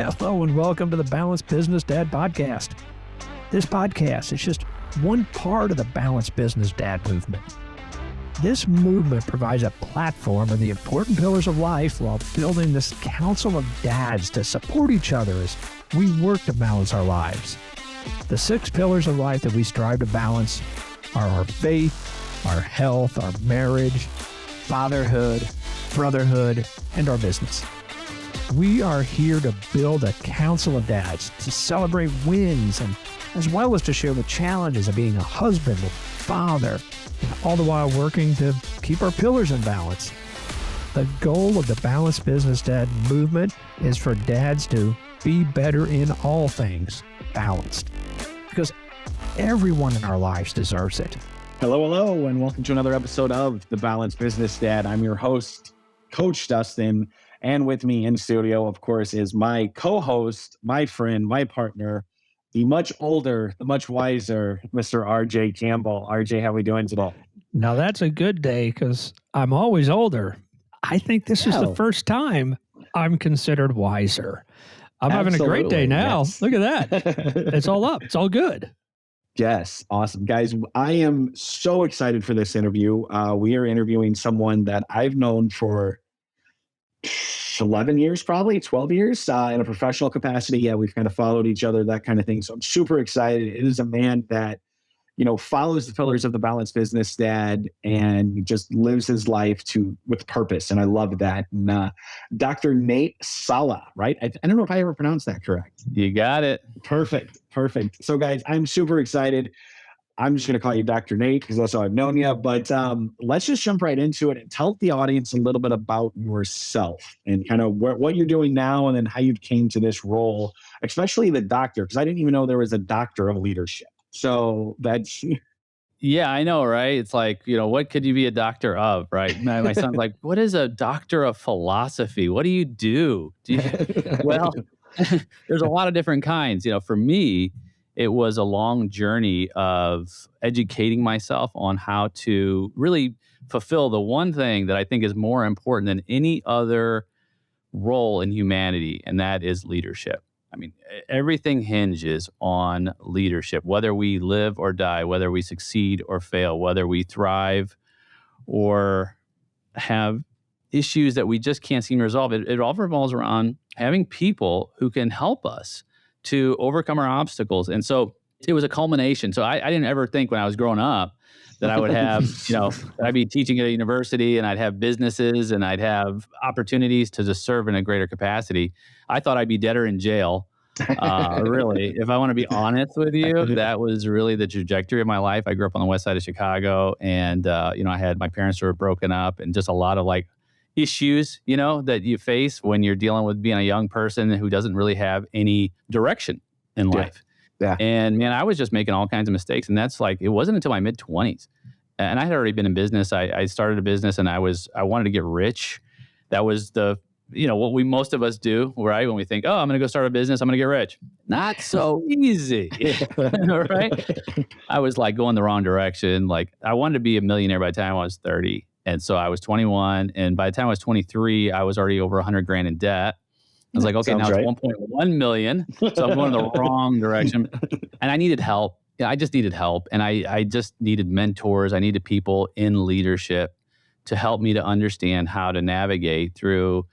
Hello and welcome to the Balanced Business Dad podcast. This podcast is just one part of the Balanced Business Dad movement. This movement provides a platform of the important pillars of life while building this council of dads to support each other as we work to balance our lives. The 6 pillars of life that we strive to balance are our faith, our health, our marriage, fatherhood, brotherhood, and our business. We are here to build a council of dads to celebrate wins and as well as to share the challenges of being a husband, a father, and all the while working to keep our pillars in balance. The goal of the Balanced Business Dad movement is for dads to be better in all things balanced, because everyone in our lives deserves it. Hello, and welcome to another episode of The Balanced Business Dad. I'm your host, Coach Dustin, and with me in studio, of course, is my co-host, my friend, my partner, the much older, the much wiser, Mr. RJ Campbell. RJ, how are we doing today? Now that's a good day because I'm always older. I think this is the first time I'm considered wiser. I'm having a great day now. Yes. Look at that. It's all up. It's all good. Yes. Awesome. Guys, I am so excited for this interview. We are interviewing someone that I've known for 11 years, probably 12 years in a professional capacity. Yeah, we've kind of followed each other, that kind of thing. So I'm super excited. It is a man that, follows the pillars of the Balanced Business Dad and just lives his life with purpose. And I love that. And, Dr. Nate Salah, right? I don't know if I ever pronounced that correct. You got it. Perfect. So guys, I'm super excited. I'm just going to call you Dr. Nate because that's how I've known you. But let's just jump right into it and tell the audience a little bit about yourself and kind of what you're doing now and then how you came to this role, especially the doctor, because I didn't even know there was a doctor of leadership. So that's... Yeah, I know, right? It's like, what could you be a doctor of, right? My son's like, what is a doctor of philosophy? What do you do? Well, there's a lot of different kinds. For me, it was a long journey of educating myself on how to really fulfill the one thing that I think is more important than any other role in humanity, and that is leadership. I mean, everything hinges on leadership, whether we live or die, whether we succeed or fail, whether we thrive or have issues that we just can't seem to resolve. It all revolves around having people who can help us to overcome our obstacles. And so it was a culmination. So I didn't ever think when I was growing up that I would have, that I'd be teaching at a university and I'd have businesses and I'd have opportunities to just serve in a greater capacity. I thought I'd be dead or in jail. Really, if I want to be honest with you, that was really the trajectory of my life. I grew up on the west side of Chicago and, I had my parents were broken up and just a lot of issues, that you face when you're dealing with being a young person who doesn't really have any direction in life. Yeah. And man, I was just making all kinds of mistakes. And that's it wasn't until my mid-20s. And I had already been in business. I started a business and I wanted to get rich. That was what most of us do, right? When we think, I'm going to go start a business, I'm going to get rich. Not so easy, right? I was going the wrong direction. I wanted to be a millionaire by the time I was 30. And so I was 21. And by the time I was 23, I was already over $100,000 in debt. I was like, okay, now it's 1.1 million. So I'm going the wrong direction. And I needed help. I just needed help. And I just needed mentors. I needed people in leadership to help me to understand how to navigate through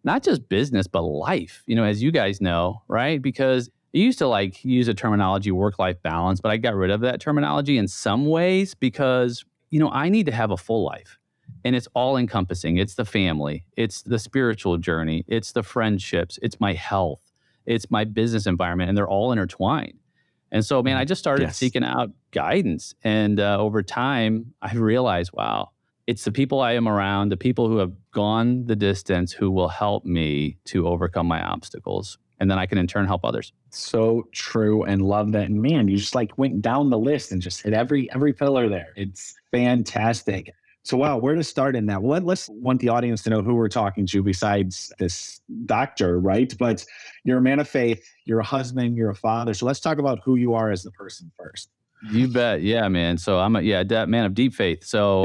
not just business, but life, as you guys know, right? Because I used to use a terminology, work-life balance, but I got rid of that terminology in some ways because, I need to have a full life. And it's all encompassing. It's the family. It's the spiritual journey. It's the friendships. It's my health. It's my business environment. And they're all intertwined. And so, man, I just started seeking out guidance. And over time, I realized, wow, it's the people I am around, the people who have gone the distance who will help me to overcome my obstacles. And then I can in turn help others. So true, and love that. And man, you just went down the list and just hit every pillar there. It's fantastic. So wow, where to start in that? Well, let's want the audience to know who we're talking to besides this doctor, right? But you're a man of faith, you're a husband, you're a father. So let's talk about who you are as the person first. You bet. Yeah, man. So I'm a man of deep faith. So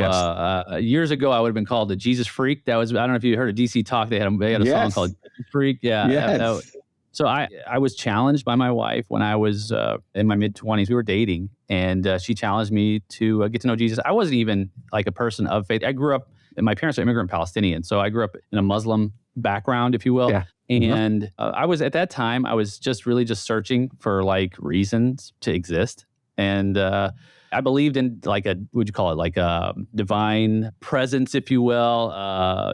years ago, I would have been called a Jesus freak. I don't know if you heard of DC Talk. They had a song called Jesus Freak. Yeah. Yes. So I was challenged by my wife when I was in my mid-20s. We were dating, and she challenged me to get to know Jesus. I wasn't even like a person of faith. I grew up, and my parents are immigrant Palestinian, so I grew up in a Muslim background, if you will. Yeah. And I was at that time, I was just really just searching for like reasons to exist. And I believed in like what would you call it? Like a divine presence, if you will,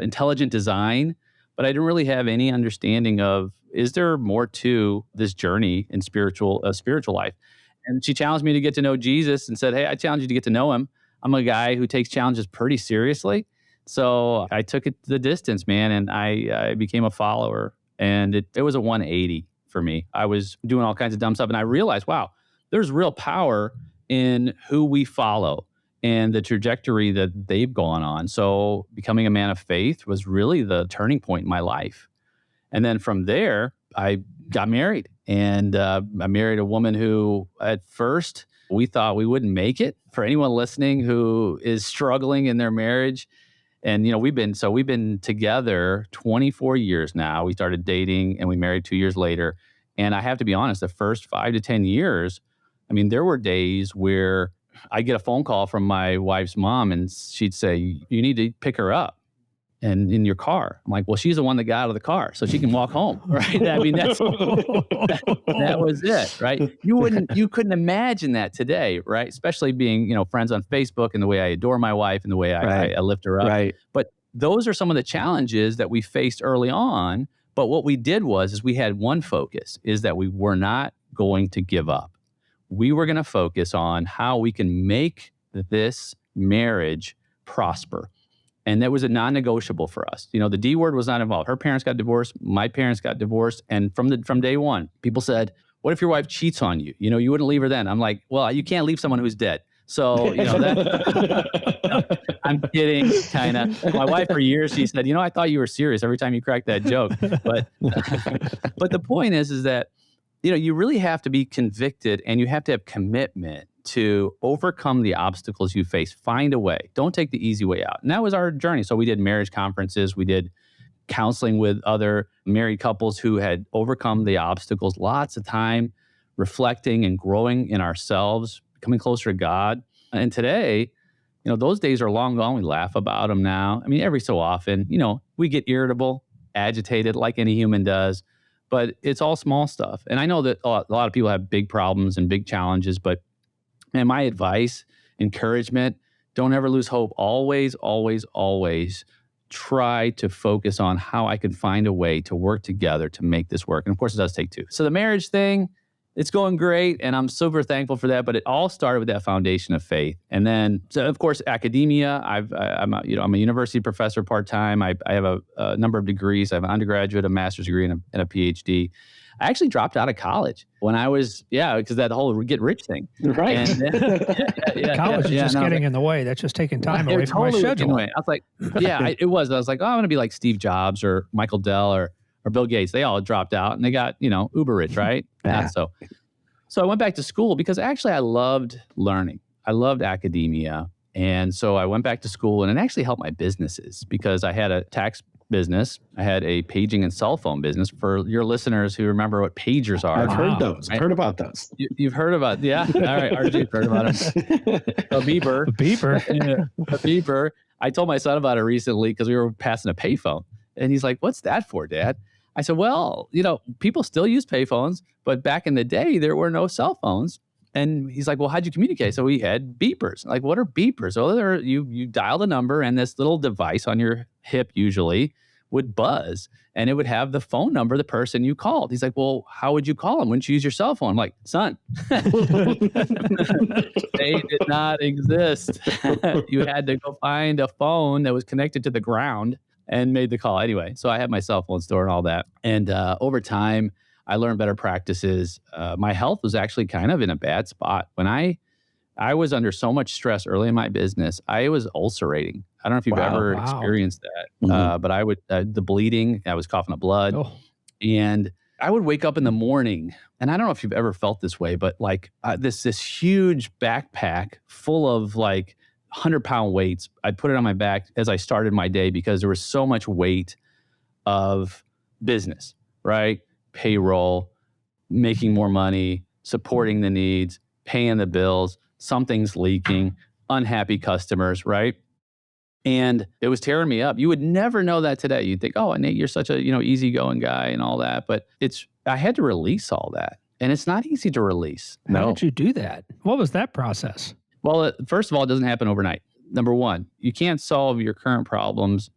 intelligent design. But I didn't really have any understanding of, is there more to this journey in spiritual life? And she challenged me to get to know Jesus and said, hey, I challenge you to get to know him. I'm a guy who takes challenges pretty seriously. So I took it the distance, man, and I became a follower. And it was a 180 for me. I was doing all kinds of dumb stuff. And I realized, wow, there's real power in who we follow and the trajectory that they've gone on. So becoming a man of faith was really the turning point in my life. And then from there, I got married. And I married a woman who at first we thought we wouldn't make it. For anyone listening who is struggling in their marriage, and we've been together 24 years now. We started dating and we married 2 years later. And I have to be honest, the first 5 to 10 years, I mean, there were days where I get a phone call from my wife's mom and she'd say, you need to pick her up and in your car. I'm like, well, she's the one that got out of the car, so she can walk home, right? I mean, that was it, right? You couldn't imagine that today, right? Especially being, friends on Facebook and the way I adore my wife and the way I lift her up. Right. But those are some of the challenges that we faced early on. But what we did is we had one focus, is that we were not going to give up. We were going to focus on how we can make this marriage prosper. And that was a non-negotiable for us. The D word was not involved. Her parents got divorced. My parents got divorced. And from day one, people said, what if your wife cheats on you? You wouldn't leave her then. I'm like, well, you can't leave someone who's dead. So, I'm kidding, kind of. My wife for years, she said, I thought you were serious every time you cracked that joke. But the point is that, you really have to be convicted and you have to have commitment to overcome the obstacles you face. Find a way. Don't take the easy way out. And that was our journey. So we did marriage conferences. We did counseling with other married couples who had overcome the obstacles. Lots of time reflecting and growing in ourselves, coming closer to God. And today, those days are long gone. We laugh about them now. I mean, every so often, we get irritable, agitated like any human does, but it's all small stuff. And I know that a lot of people have big problems and big challenges, but man, my advice, encouragement, don't ever lose hope. Always, always, always try to focus on how I can find a way to work together to make this work. And of course, it does take two. So the marriage thing, it's going great, and I'm super thankful for that. But it all started with that foundation of faith, and then, so of course, academia. I'm a university professor part-time. I have a number of degrees. I have an undergraduate, a master's degree, and a PhD. I actually dropped out of college when I was, because that whole get rich thing. Right. And, college is just getting in the way. That's just taking time away from my schedule. I was like, it was. I was like, I want to be like Steve Jobs or Michael Dell or Bill Gates. They all dropped out and they got, uber rich, right? So I went back to school because actually I loved learning. I loved academia. And so I went back to school, and it actually helped my businesses because I had a tax business. I had a paging and cell phone business. For your listeners who remember what pagers are. I've heard those. I've heard about those. You've heard about, yeah. All right, RJ, you've heard about it. A beeper. A beeper. A beeper. I told my son about it recently because we were passing a payphone. And he's like, what's that for, Dad? I said, well, people still use payphones, but back in the day, there were no cell phones. And he's like, well, how'd you communicate? So we had beepers. Like, what are beepers? So you dial the number, and this little device on your hip usually would buzz, and it would have the phone number of the person you called. He's like, well, how would you call them? Wouldn't you use your cell phone? I'm like, son, they did not exist. You had to go find a phone that was connected to the ground and made the call. Anyway, so I had my cell phone store and all that. And over time, I learned better practices. My health was actually kind of in a bad spot. When I was under so much stress early in my business, I was ulcerating. I don't know if you've ever experienced that, but I would, the bleeding, I was coughing up blood. Oh. And I would wake up in the morning, and I don't know if you've ever felt this way, but like this huge backpack full of like 100-pound weights. I'd put it on my back as I started my day because there was so much weight of business, right? payroll, making more money, supporting the needs, paying the bills, something's leaking, unhappy customers, right? And it was tearing me up. You would never know that today. You'd think, oh, Nate, you're such a, easygoing guy and all that. But I had to release all that. And it's not easy to release. How did you do that? What was that process? Well, first of all, it doesn't happen overnight. Number one, you can't solve your current problems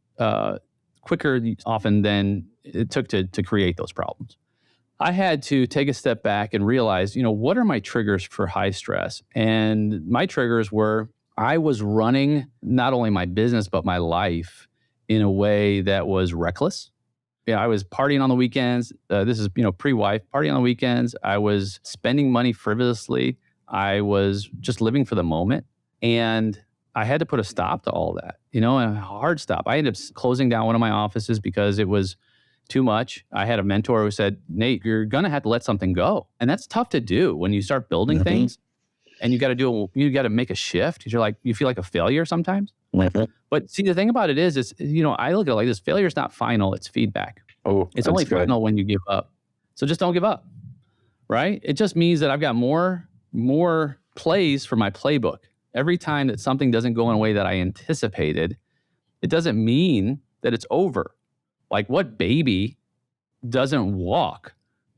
quicker often than it took to create those problems. I had to take a step back and realize, what are my triggers for high stress? And my triggers were, I was running not only my business, but my life in a way that was reckless. I was partying on the weekends. This is, pre-wife, partying on the weekends. I was spending money frivolously. I was just living for the moment. And I had to put a stop to all that, a hard stop. I ended up closing down one of my offices because it was too much. I had a mentor who said, Nate, you're going to have to let something go. And that's tough to do when you start building things. And you got to make a shift. You feel like a failure sometimes. But see, the thing about it is, I look at it like this: failure is not final; it's feedback. Oh, it's only final when you give up. So just don't give up, right? It just means that I've got more plays for my playbook. Every time that something doesn't go in a way that I anticipated, it doesn't mean that it's over. Like, what baby doesn't walk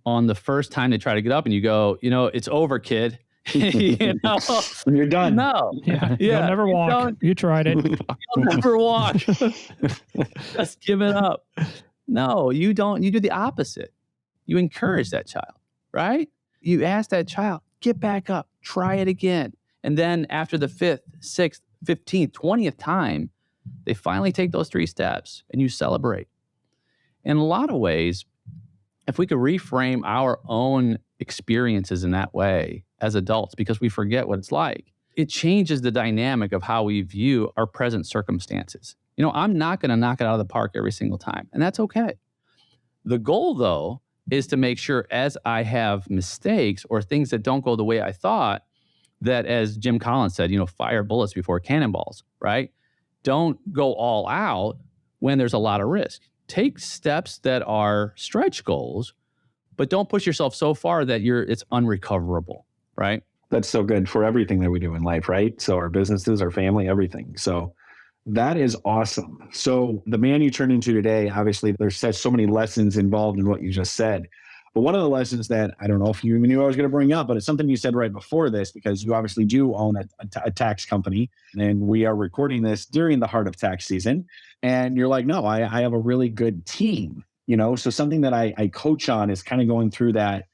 on the first time they try to get up, and you go, it's over, kid. You're done. No. Yeah. You'll never walk. You tried it. You'll never walk. Just give it up. No, you don't. You do the opposite. You encourage that child, right? You ask that child, get back up, try it again. And then after the 5th, 6th, 15th, 20th time, they finally take those 3 steps and you celebrate. In a lot of ways, if we could reframe our own experiences in that way as adults, because we forget what it's like, it changes the dynamic of how we view our present circumstances. I'm not going to knock it out of the park every single time, and that's okay. The goal, though, is to make sure as I have mistakes or things that don't go the way I thought, that, as Jim Collins said, fire bullets before cannonballs, right? Don't go all out when there's a lot of risk. Take steps that are stretch goals, but don't push yourself so far that it's unrecoverable, right? That's so good for everything that we do in life, right? So our businesses, our family, everything. So that is awesome. So the man you turned into today, obviously there's so many lessons involved in what you just said. But one of the lessons that I don't know if you even knew I was going to bring up, but it's something you said right before this, because you obviously do own a tax company, and we are recording this during the heart of tax season. And you're like, no, I have a really good team, So something that I coach on is kind of going through that,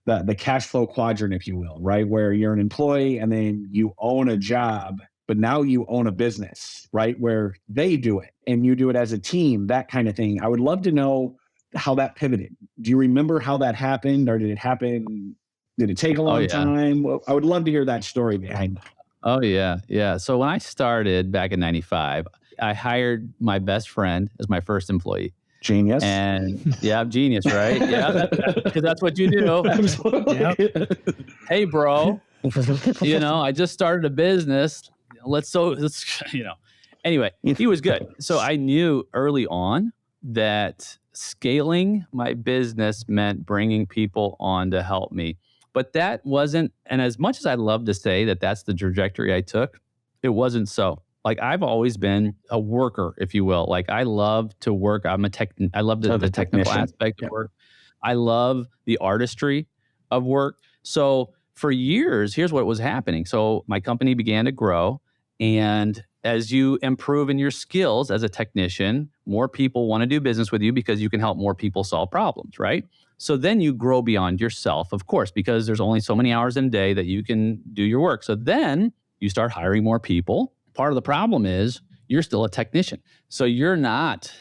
the cash flow quadrant, if you will, right? Where you're an employee and then you own a job, but now you own a business, right? Where they do it and you do it as a team, that kind of thing. I would love to know how that pivoted. Do you remember how that happened, or did it happen? Did it take a long time? Well, I would love to hear that story behind that. Oh, yeah. Yeah. So when I started back in 95, I hired my best friend as my first employee. Genius. And genius, right? Yeah, because that's what you do. Absolutely. Hey, bro, I just started a business. Anyway, he was good. So I knew early on that scaling my business meant bringing people on to help me. But that wasn't, and as much as I'd love to say that that's the trajectory I took, it wasn't so. Like, I've always been a worker, if you will. Like, I love to work. I love the technical aspect of work. I love the artistry of work. So for years, here's what was happening. So my company began to grow. And as you improve in your skills as a technician, more people want to do business with you because you can help more people solve problems, right? So then you grow beyond yourself, of course, because there's only so many hours in a day that you can do your work. So then you start hiring more people. Part of the problem is you're still a technician. So you're not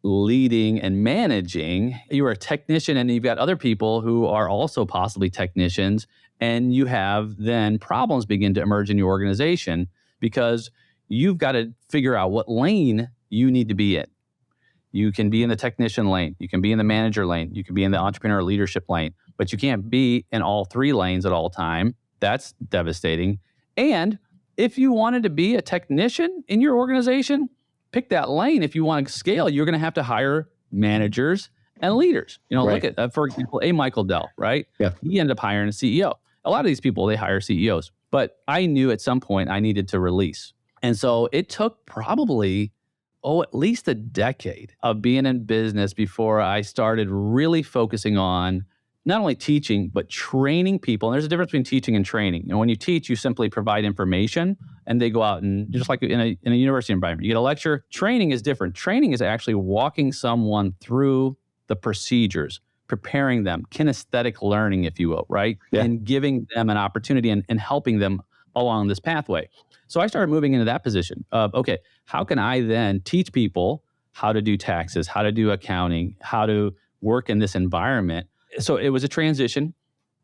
leading and managing. You're a technician, and you've got other people who are also possibly technicians. And you have then problems begin to emerge in your organization because you've got to figure out what lane you need to be in. You can be in the technician lane. You can be in the manager lane. You can be in the entrepreneur leadership lane. But you can't be in all 3 lanes at all time. That's devastating. And if you wanted to be a technician in your organization, pick that lane. If you want to scale, you're going to have to hire managers and leaders. Right. Look at, for example, Michael Dell, right? Yeah. He ended up hiring a CEO. A lot of these people, they hire CEOs. But I knew at some point I needed to release. And so it took probably, at least a decade of being in business before I started really focusing on not only teaching, but training people. And there's a difference between teaching and training. And when you teach, you simply provide information and they go out and just like in a university environment, you get a lecture. Training is different. Training is actually walking someone through the procedures, preparing them, kinesthetic learning, if you will, right? Yeah. And giving them an opportunity and helping them along this pathway. So I started moving into that position of, okay, how can I then teach people how to do taxes, how to do accounting, how to work in this environment? So it was a transition.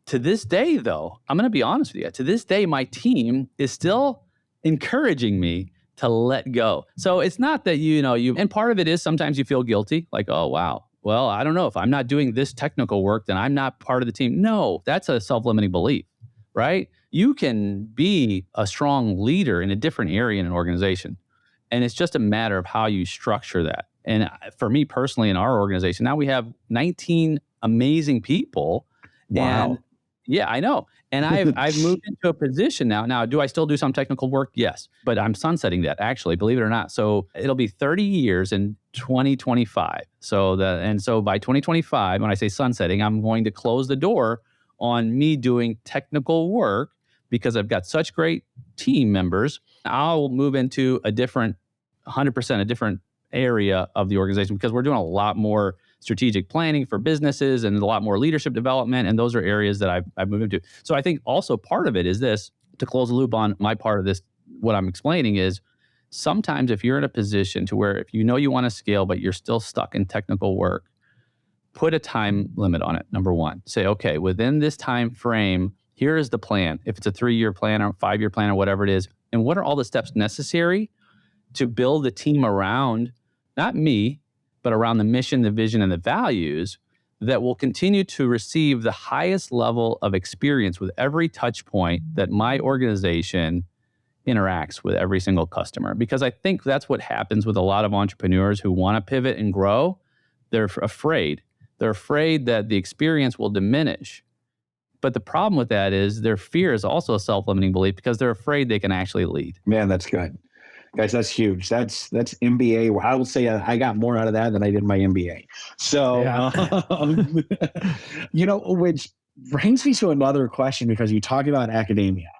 To this day, though, I'm going to be honest with you. To this day, my team is still encouraging me to let go. So it's not that, and part of it is sometimes you feel guilty, like, oh, wow. Well, I don't know, if I'm not doing this technical work, then I'm not part of the team. No, that's a self-limiting belief, right? You can be a strong leader in a different area in an organization. And it's just a matter of how you structure that. And for me personally, in our organization, now we have 19 amazing people. Wow. And yeah, I know. And I've moved into a position now. Now, do I still do some technical work? Yes. But I'm sunsetting that, actually, believe it or not. So it'll be 30 years in 2025. So by 2025, when I say sunsetting, I'm going to close the door on me doing technical work because I've got such great team members. I'll move into 100% a different area of the organization because we're doing a lot more strategic planning for businesses and a lot more leadership development. And those are areas that I've moved into. So I think also part of it is this, to close the loop on my part of this, what I'm explaining is sometimes if you're in a position to where if you want to scale, but you're still stuck in technical work, put a time limit on it. Number one, say, okay, within this time frame, here is the plan. If it's a 3-year plan or 5-year plan or whatever it is, and what are all the steps necessary to build a team around, not me, but around the mission, the vision, and the values that will continue to receive the highest level of experience with every touch point that my organization interacts with every single customer. Because I think that's what happens with a lot of entrepreneurs who want to pivot and grow. They're afraid. They're afraid that the experience will diminish. But the problem with that is their fear is also a self-limiting belief because they're afraid they can actually lead. Man, that's good. Guys, that's huge. That's MBA. I will say I got more out of that than I did my MBA. So, which brings me to another question because you talk about academia.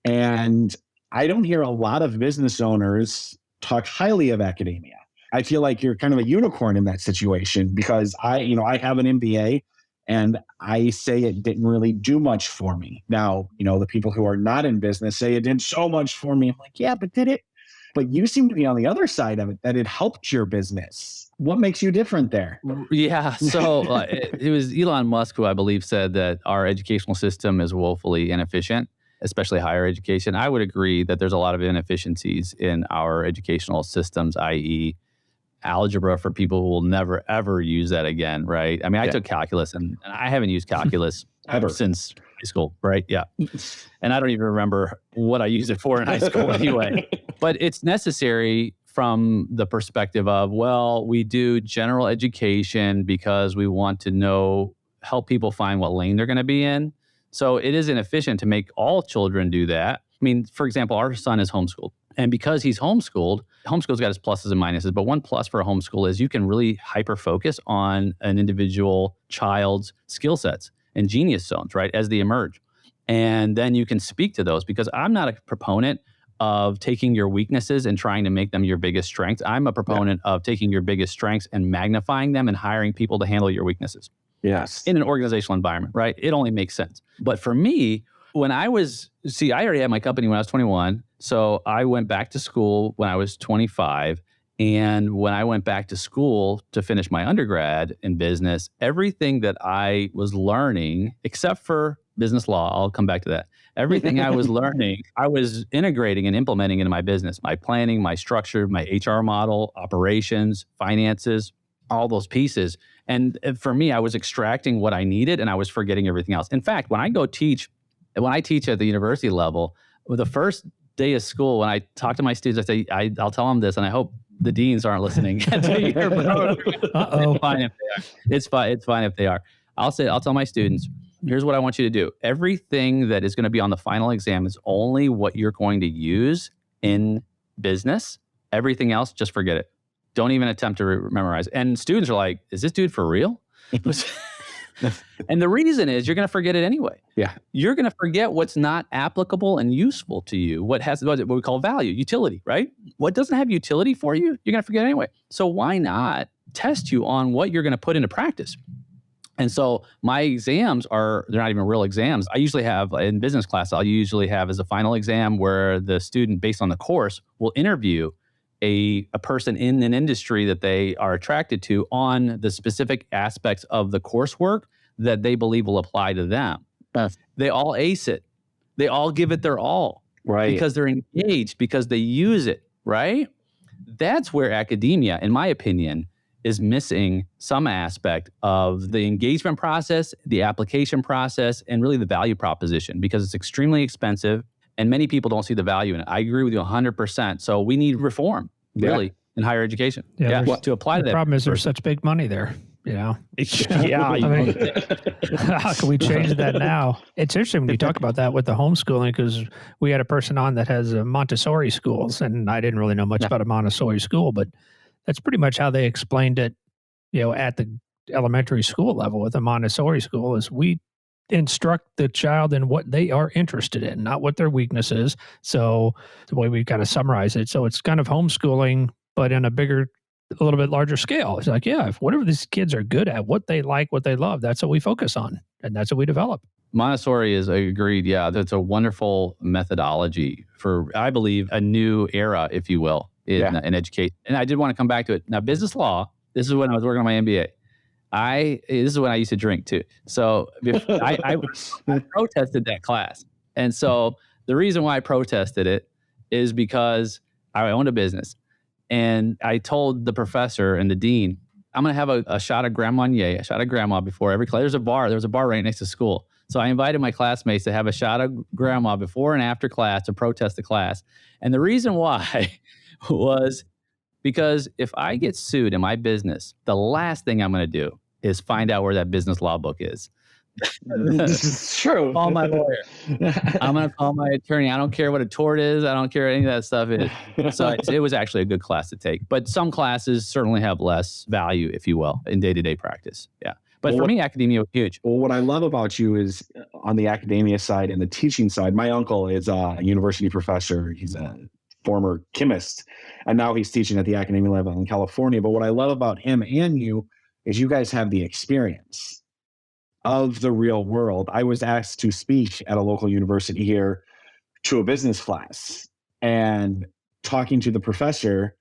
And I don't hear a lot of business owners talk highly of academia. I feel like you're kind of a unicorn in that situation because I have an MBA and I say it didn't really do much for me. Now, the people who are not in business say it did so much for me. I'm like, yeah, but did it? But you seem to be on the other side of it, that it helped your business. What makes you different there? Yeah. So it was Elon Musk who I believe said that our educational system is woefully inefficient, especially higher education. I would agree that there's a lot of inefficiencies in our educational systems, i.e., algebra for people who will never, ever use that again, right? I mean, I took calculus and I haven't used calculus ever since high school, right? Yeah. And I don't even remember what I used it for in high school anyway. But it's necessary from the perspective of, well, we do general education because we want to help people find what lane they're going to be in. So it is inefficient to make all children do that. I mean, for example, our son is homeschooled. And because he's homeschool's got its pluses and minuses. But one plus for a homeschool is you can really hyper-focus on an individual child's skill sets and genius zones, right, as they emerge. And then you can speak to those because I'm not a proponent of taking your weaknesses and trying to make them your biggest strengths. I'm a proponent of taking your biggest strengths and magnifying them and hiring people to handle your weaknesses. Yes. In an organizational environment, right? It only makes sense. But for me, I already had my company when I was 21. So I went back to school when I was 25. And when I went back to school to finish my undergrad in business, everything that I was learning, except for business law, I'll come back to that. Everything I was learning, I was integrating and implementing into my business, my planning, my structure, my HR model, operations, finances, all those pieces. And for me, I was extracting what I needed and I was forgetting everything else. In fact, when I teach at the university level, the first day of school, when I talk to my students, I'll tell them this, and I hope the deans aren't listening to your program. Uh-oh. It's fine if they are. It's fine if they are. I'll tell my students, here's what I want you to do. Everything that is going to be on the final exam is only what you're going to use in business. Everything else, just forget it. Don't even attempt to memorize. And students are like, is this dude for real? And the reason is you're going to forget it anyway. Yeah. You're going to forget what's not applicable and useful to you, what we call value, utility, right? What doesn't have utility for you, you're going to forget anyway. So why not test you on what you're going to put into practice? And so my exams they're not even real exams. I usually have, in business class, I'll usually have as a final exam where the student, based on the course, will interview a person in an industry that they are attracted to on the specific aspects of the coursework that they believe will apply to them. They all ace it. They all give it their all. Right. Because they're engaged, because they use it, right? That's where academia, in my opinion, is missing some aspect of the engagement process, the application process, and really the value proposition, because it's extremely expensive and many people don't see the value in it. I agree with you 100%. So we need reform, really, in higher education. Yeah, to apply to that. The problem is there's such big money there. Yeah. Yeah. How can we change that now? It's interesting when you talk about that with the homeschooling, because we had a person on that has Montessori schools, and I didn't really know much about a Montessori school, but that's pretty much how they explained it, at the elementary school level with a Montessori school, is we instruct the child in what they are interested in, not what their weakness is. So the way we kind of summarize it. So it's kind of homeschooling, but in a little bit larger scale. It's like, if whatever these kids are good at, what they like, what they love, that's what we focus on. And that's what we develop. Montessori is agreed. Yeah, that's a wonderful methodology for, I believe, a new era, if you will, in education. And I did want to come back to it. Now, business law, this is when I was working on my MBA. This is when I used to drink too. So I protested that class. And so the reason why I protested it is because I owned a business. And I told the professor and the dean, I'm going to have a shot of Grand Marnier, a shot of Grandma before every class. There was a bar right next to school. So I invited my classmates to have a shot of Grandma before and after class to protest the class. And the reason why was because if I get sued in my business, the last thing I'm going to do is find out where that business law book is. This is true. Call my lawyer. I'm going to call my attorney. I don't care what a tort is. I don't care what any of that stuff is. So it was actually a good class to take. But some classes certainly have less value, if you will, in day-to-day practice. Yeah. But for me, academia was huge. Well, what I love about you is on the academia side and the teaching side, my uncle is a university professor. He's a former chemist, and now he's teaching at the academia level in California. But what I love about him and you is you guys have the experience of the real world. I was asked to speak at a local university here to a business class, and talking to the professor,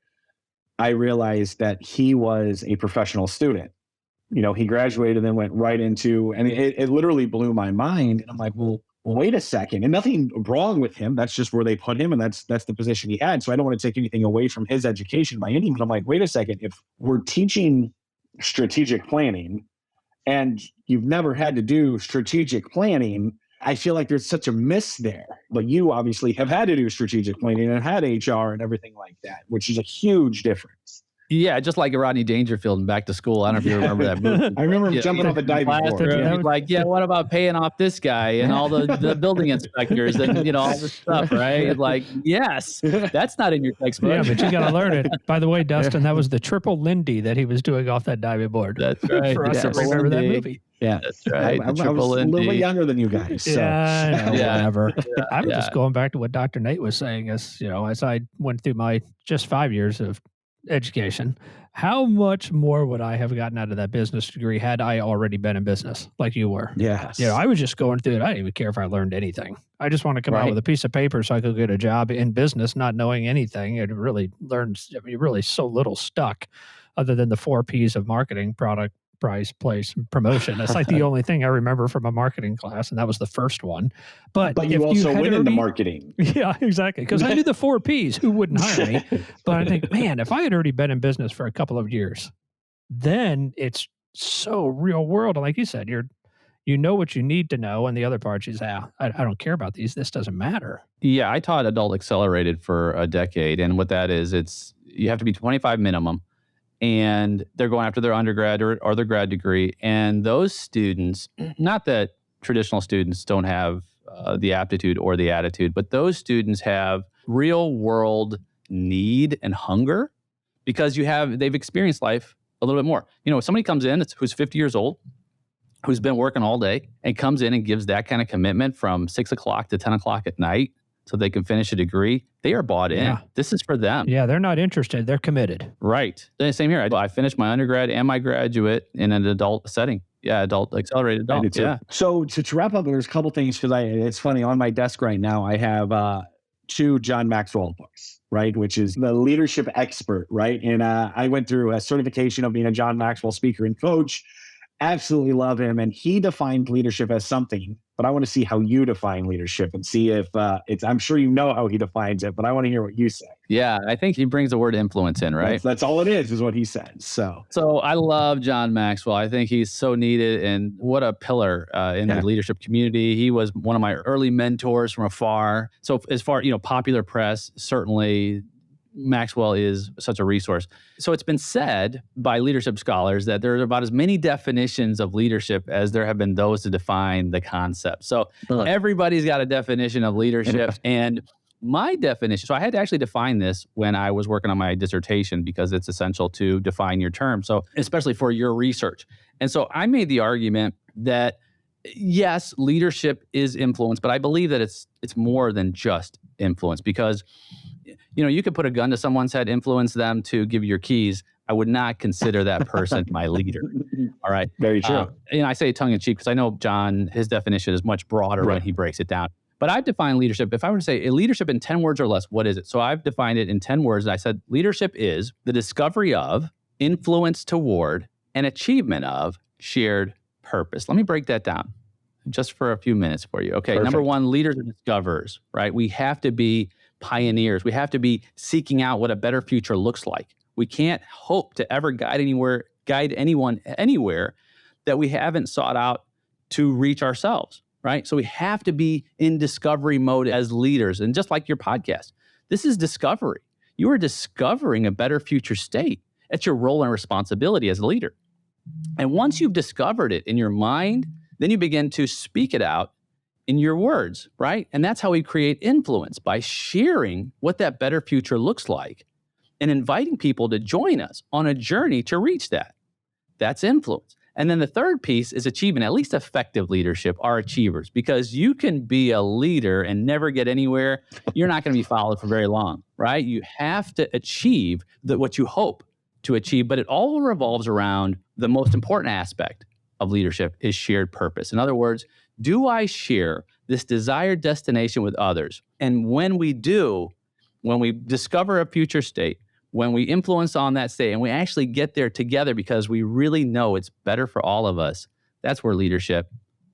I realized that he was a professional student. He graduated and went right into, and it literally blew my mind. And I'm like, well, wait a second. And nothing wrong with him. That's just where they put him. And that's the position he had. So I don't want to take anything away from his education by any means. I'm like, wait a second. If we're teaching strategic planning and you've never had to do strategic planning, I feel like there's such a miss there. But you obviously have had to do strategic planning and had HR and everything like that, which is a huge difference. Yeah, just like Rodney Dangerfield in Back to School. I don't know if you remember that movie. I remember him jumping off a diving board. He's like, what about paying off this guy and all the building inspectors and all this stuff, right? It's like, yes, that's not in your textbook. Yeah, but you got to learn it. By the way, Dustin, that was the triple Lindy that he was doing off that diving board. That's right. For us to remember that movie. Yeah, that's right. I was a little bit younger than you guys. So. Whatever. I'm just going back to what Dr. Nate was saying. As I went through my just 5 years of education, how much more would I have gotten out of that business degree had I already been in business like you were? Yes. I was just going through it. I didn't even care if I learned anything. I just want to come out with a piece of paper so I could get a job in business, not knowing anything. It really really so little stuck other than the 4 Ps of marketing: product, price, place, and promotion. That's like the only thing I remember from a marketing class, and that was the first one. But you also went into marketing. Yeah, exactly. Because I knew the 4 Ps. Who wouldn't hire me? But I think, man, if I had already been in business for a couple of years, then it's so real world. Like you said, you know what you need to know, and the other part is, I don't care about these. This doesn't matter. Yeah, I taught adult accelerated for a decade. And what that is, you have to be 25 minimum, and they're going after their undergraduate or their grad degree. And those students, not that traditional students don't have the aptitude or the attitude, but those students have real world need and hunger because they've experienced life a little bit more. If somebody comes in who's 50 years old, who's been working all day and comes in and gives that kind of commitment from 6 o'clock to 10 o'clock at night so they can finish a degree, they are bought in. Yeah. This is for them. Yeah, they're not interested. They're committed. Right. Same here. I finished my undergrad and my graduate in an adult setting. Yeah, adult, accelerated adult. Yeah. So to wrap up, there's a couple things because it's funny. On my desk right now, I have 2 John Maxwell books, right, which is the leadership expert, right? And I went through a certification of being a John Maxwell speaker and coach. Absolutely love him. And he defined leadership as something, but I want to see how you define leadership and see if I'm sure you know how he defines it, but I want to hear what you say. Yeah, I think he brings the word influence in, right? That's all it is what he said. So I love John Maxwell. I think he's so needed and what a pillar in the leadership community. He was one of my early mentors from afar. So as far, popular press, certainly Maxwell is such a resource. So it's been said by leadership scholars that there's about as many definitions of leadership as there have been those to define the concept. So everybody's got a definition of leadership. And my definition, so I had to actually define this when I was working on my dissertation because it's essential to define your term. So especially for your research. And so I made the argument that yes, leadership is influence, but I believe that it's more than just influence because you could put a gun to someone's head, influence them to give you your keys. I would not consider that person my leader. All right. Very true. I say tongue in cheek because I know John, his definition is much broader when he breaks it down. But I've defined leadership. If I were to say leadership in 10 words or less, what is it? So I've defined it in 10 words. And I said leadership is the discovery of, influence toward, and achievement of shared purpose. Let me break that down just for a few minutes for you. Okay. Perfect. Number one, leaders are discoverers, right? We have to be pioneers. We have to be seeking out what a better future looks like. We can't hope to ever guide anyone anywhere that we haven't sought out to reach ourselves, right? So we have to be in discovery mode as leaders. And just like your podcast, this is discovery. You are discovering a better future state. That's your role and responsibility as a leader. And once you've discovered it in your mind, then you begin to speak it out in your words, right? And that's how we create influence, by sharing what that better future looks like and inviting people to join us on a journey to reach that. That's influence. And then the third piece is achievement. At least effective leadership are achievers, because you can be a leader and never get anywhere. You're not going to be followed for very long, right? You have to achieve what you hope to achieve, but it all revolves around the most important aspect of leadership is shared purpose. In other words, do I share this desired destination with others? And when we do, when we discover a future state, when we influence on that state and we actually get there together because we really know it's better for all of us, that's where leadership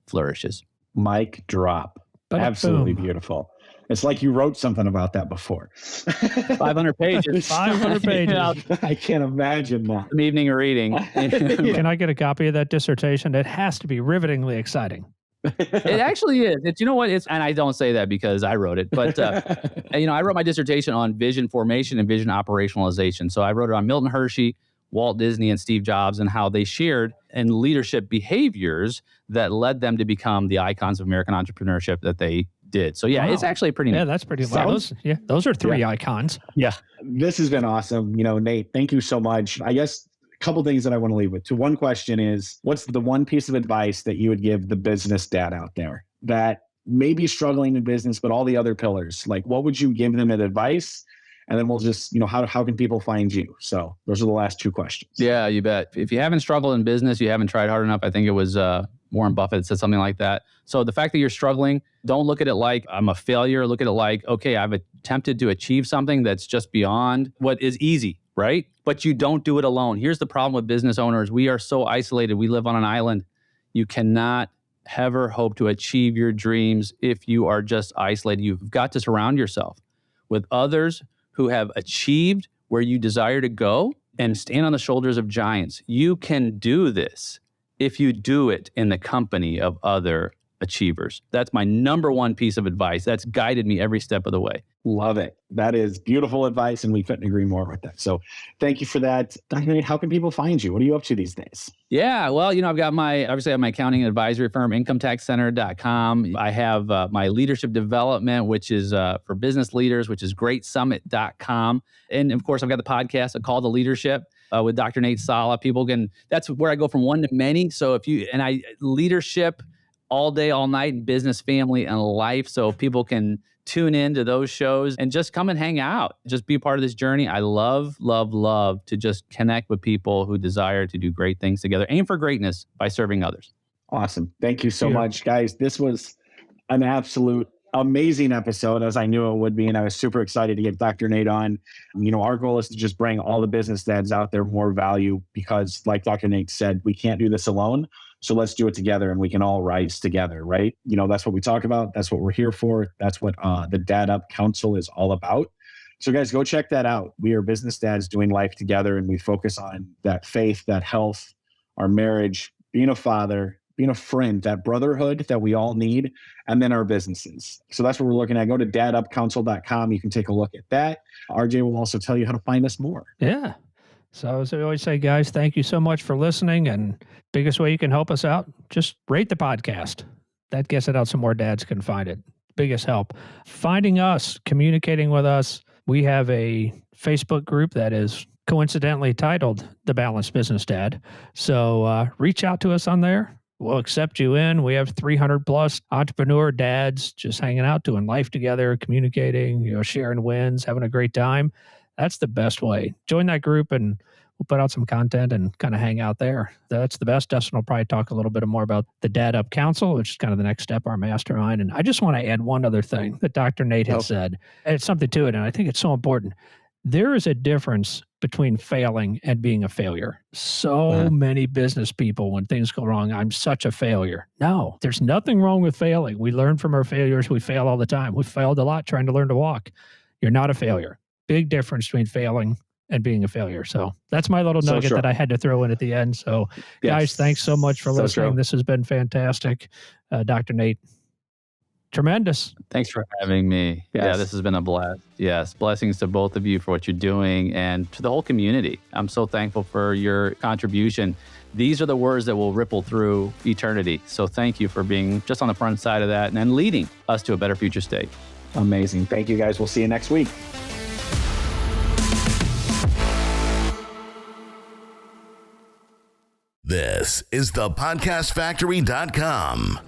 flourishes. Mic drop. But Absolutely boom. Beautiful. It's like you wrote something about that before. 500 pages. 500 pages. I can't imagine that. Some evening reading. Can I get a copy of that dissertation? It has to be rivetingly exciting. It actually is. You know what? And I don't say that because I wrote it, but I wrote my dissertation on vision formation and vision operationalization. So I wrote it on Milton Hershey, Walt Disney, and Steve Jobs, and how they shared in leadership behaviors that led them to become the icons of American entrepreneurship that they did. So yeah, It's actually pretty neat. Yeah, that's pretty wow. Those are three icons. Yeah. This has been awesome. Nate, thank you so much. I guess couple things that I want to leave with. So one question is, what's the one piece of advice that you would give the business dad out there that may be struggling in business, but all the other pillars, like what would you give them as advice? And then we'll just, how can people find you? So those are the last two questions. Yeah, you bet. If you haven't struggled in business, you haven't tried hard enough. I think it was Warren Buffett said something like that. So the fact that you're struggling, don't look at it like I'm a failure. Look at it like, okay, I've attempted to achieve something that's just beyond what is easy. Right? But you don't do it alone. Here's the problem with business owners. We are so isolated. We live on an island. You cannot ever hope to achieve your dreams if you are just isolated. You've got to surround yourself with others who have achieved where you desire to go and stand on the shoulders of giants. You can do this if you do it in the company of other achievers. That's my number one piece of advice. That's guided me every step of the way. Love it. That is beautiful advice, and we couldn't agree more with that. So thank you for that. Dr. Nate, how can people find you? What are you up to these days? Yeah, well, I've got I have my accounting and advisory firm, incometaxcenter.com. I have my leadership development, which is for business leaders, which is greatsummit.com. And of course, I've got the podcast, A Call to Leadership, with Dr. Nate Salah. That's where I go from one to many. So leadership all day, all night in business, family, and life. So if people can tune in to those shows and just come and hang out, just be part of this journey. I love, love, love to just connect with people who desire to do great things together. Aim for greatness by serving others. Awesome. Thank you so much, guys. This was an absolute amazing episode, as I knew it would be. And I was super excited to get Dr. Nate on. Our goal is to just bring all the business dads out there more value, because like Dr. Nate said, we can't do this alone. So let's do it together, and we can all rise together, right? That's what we talk about. That's what we're here for. That's what the Dad Up Council is all about. So guys, go check that out. We are business dads doing life together, and we focus on that faith, that health, our marriage, being a father, being a friend, that brotherhood that we all need, and then our businesses. So that's what we're looking at. Go to dadupcouncil.com. You can take a look at that. RJ will also tell you how to find us more. Yeah. So as I always say, guys, thank you so much for listening. And biggest way you can help us out, just rate the podcast. That gets it out so more dads can find it. Biggest help. Finding us, communicating with us. We have a Facebook group that is coincidentally titled The Balanced Business Dad. So reach out to us on there. We'll accept you in. We have 300 plus entrepreneur dads just hanging out, doing life together, communicating, sharing wins, having a great time. That's the best way. Join that group, and we'll put out some content and kind of hang out there. That's the best. Dustin will probably talk a little bit more about the Dad Up Council, which is kind of the next step, our mastermind. And I just want to add one other thing that Dr. Nate had said. And it's something to it, and I think it's so important. There is a difference between failing and being a failure. So many business people, when things go wrong, I'm such a failure. No, there's nothing wrong with failing. We learn from our failures. We fail all the time. We failed a lot trying to learn to walk. You're not a failure. Big difference between failing and being a failure. So that's my little nugget that I had to throw in at the end. So guys, thanks so much for listening. This has been fantastic. Dr. Nate, tremendous. Thanks for having me. Yes. Yeah, this has been a blast. Yes, blessings to both of you for what you're doing and to the whole community. I'm so thankful for your contribution. These are the words that will ripple through eternity. So thank you for being just on the front side of that and then leading us to a better future state. Amazing. Thank you, guys. We'll see you next week. This is thepodcastfactory.com.